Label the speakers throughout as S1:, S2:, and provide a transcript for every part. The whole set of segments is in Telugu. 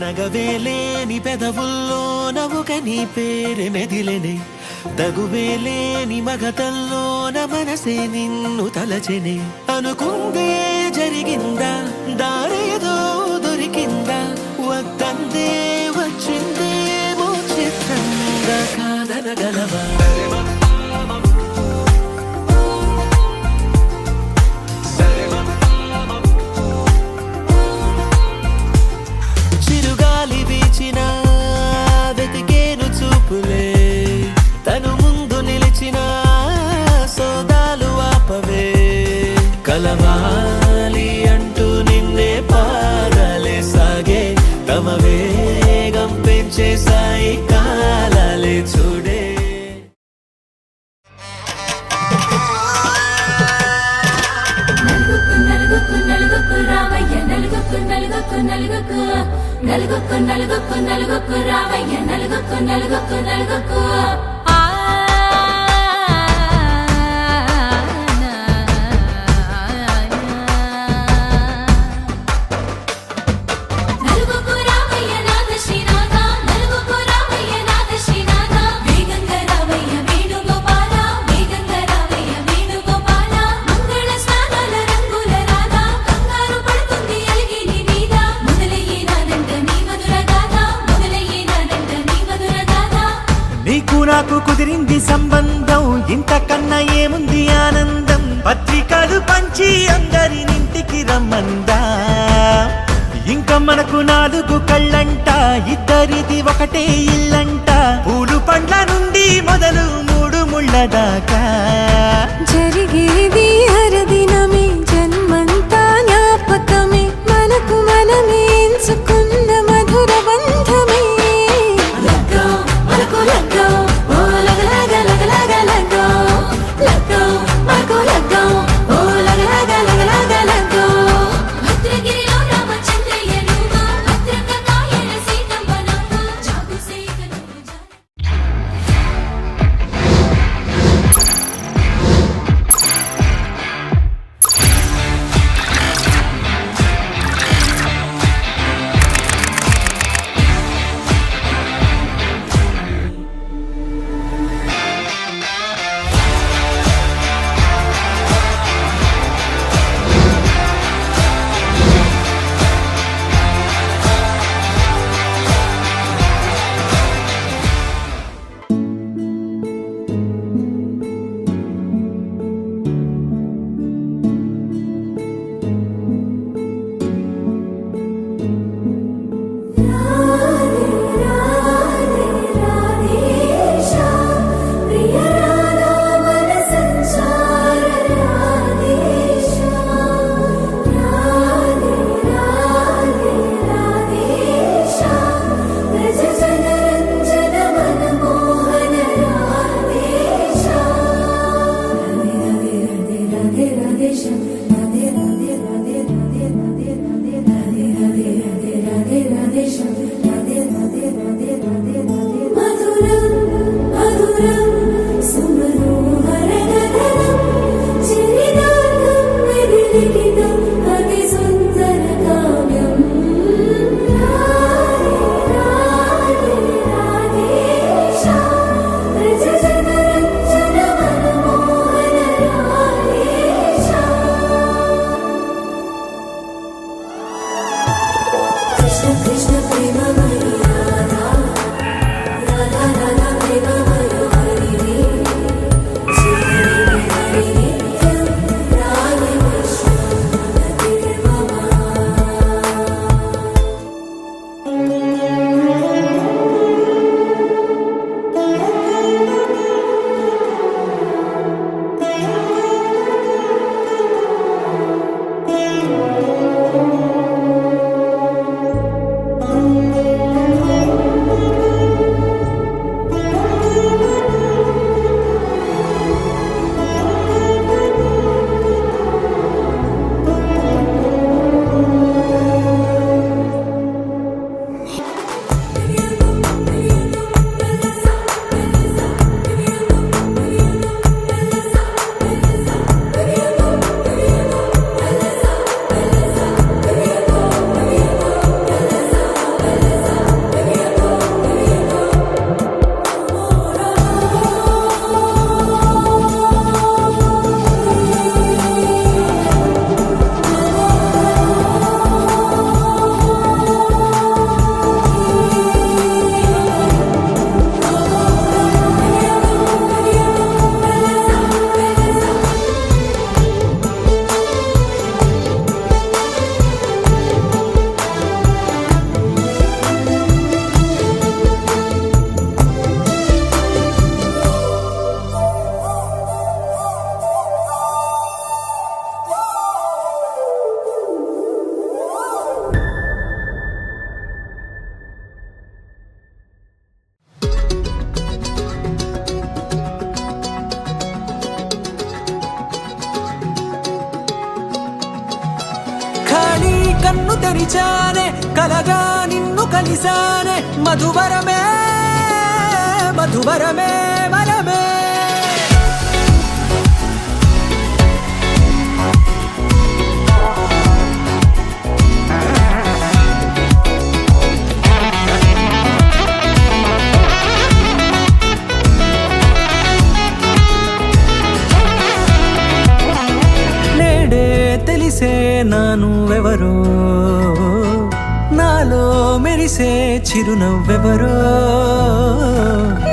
S1: నగవేలేని పెదవుల్లో నవ్వుక నీ పేరు మెదిలెనే తగువేలేని మగతల్లోన మనసే నిన్ను తలచెనే అనుకుందే జరిగిందా దారేదో దొరికిందా వద్దందే వచ్చిందే చిత్రంగా కాదనగలవా చిరుగాలి వీచిన వెతికేను చూపులే తను ముందు నిలిచిన సోదాలు ఆపవే కలవాలి అంటూ నిన్నే పాదాలే సాగే తమ వేగం పెంచేసాయి కాలాలే చూడే
S2: నలుగుకు రావయ్య నలుగుకు
S1: నాకు కుదిరింది సంబంధం ఇంతకన్నా ఏముంది ఆనందం పత్రికలు పంచి అందరినింటికి రమ్మందా ఇంకా మనకు 4 కళ్ళంట ఇద్దరిది ఒకటే ఇల్లంట పూలు పండ్ల నుండి మొదలు 3 ముళ్ళ దాకా
S3: జరిగేది హరదినమే జన్మంతా జ్ఞాపకమే మనకు మనమే ఎంచుకున్న మధుర బంధమే
S4: కన్ను తెరిచానే కలగా నిన్ను కలిసానే మధువరమే మధువరమే వరమే నేడే తెలిసే నా నువ్వెవరో నాలో మెరిసే చిరునవ్వెవరో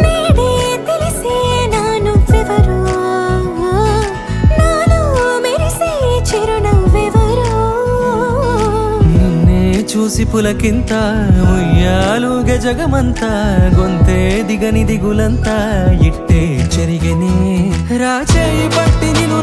S3: నేడే తెలిసే నా నువ్వెవరో నాలో మెరిసే చిరునవ్వెవరో
S4: నిన్నే చూసి పులకింత ఉయ్యాలుగ జగమంతా గొంతే దిగని దిగులంతా ఇట్టే చెరిగెనే రాచేయి పట్టి నిన్ను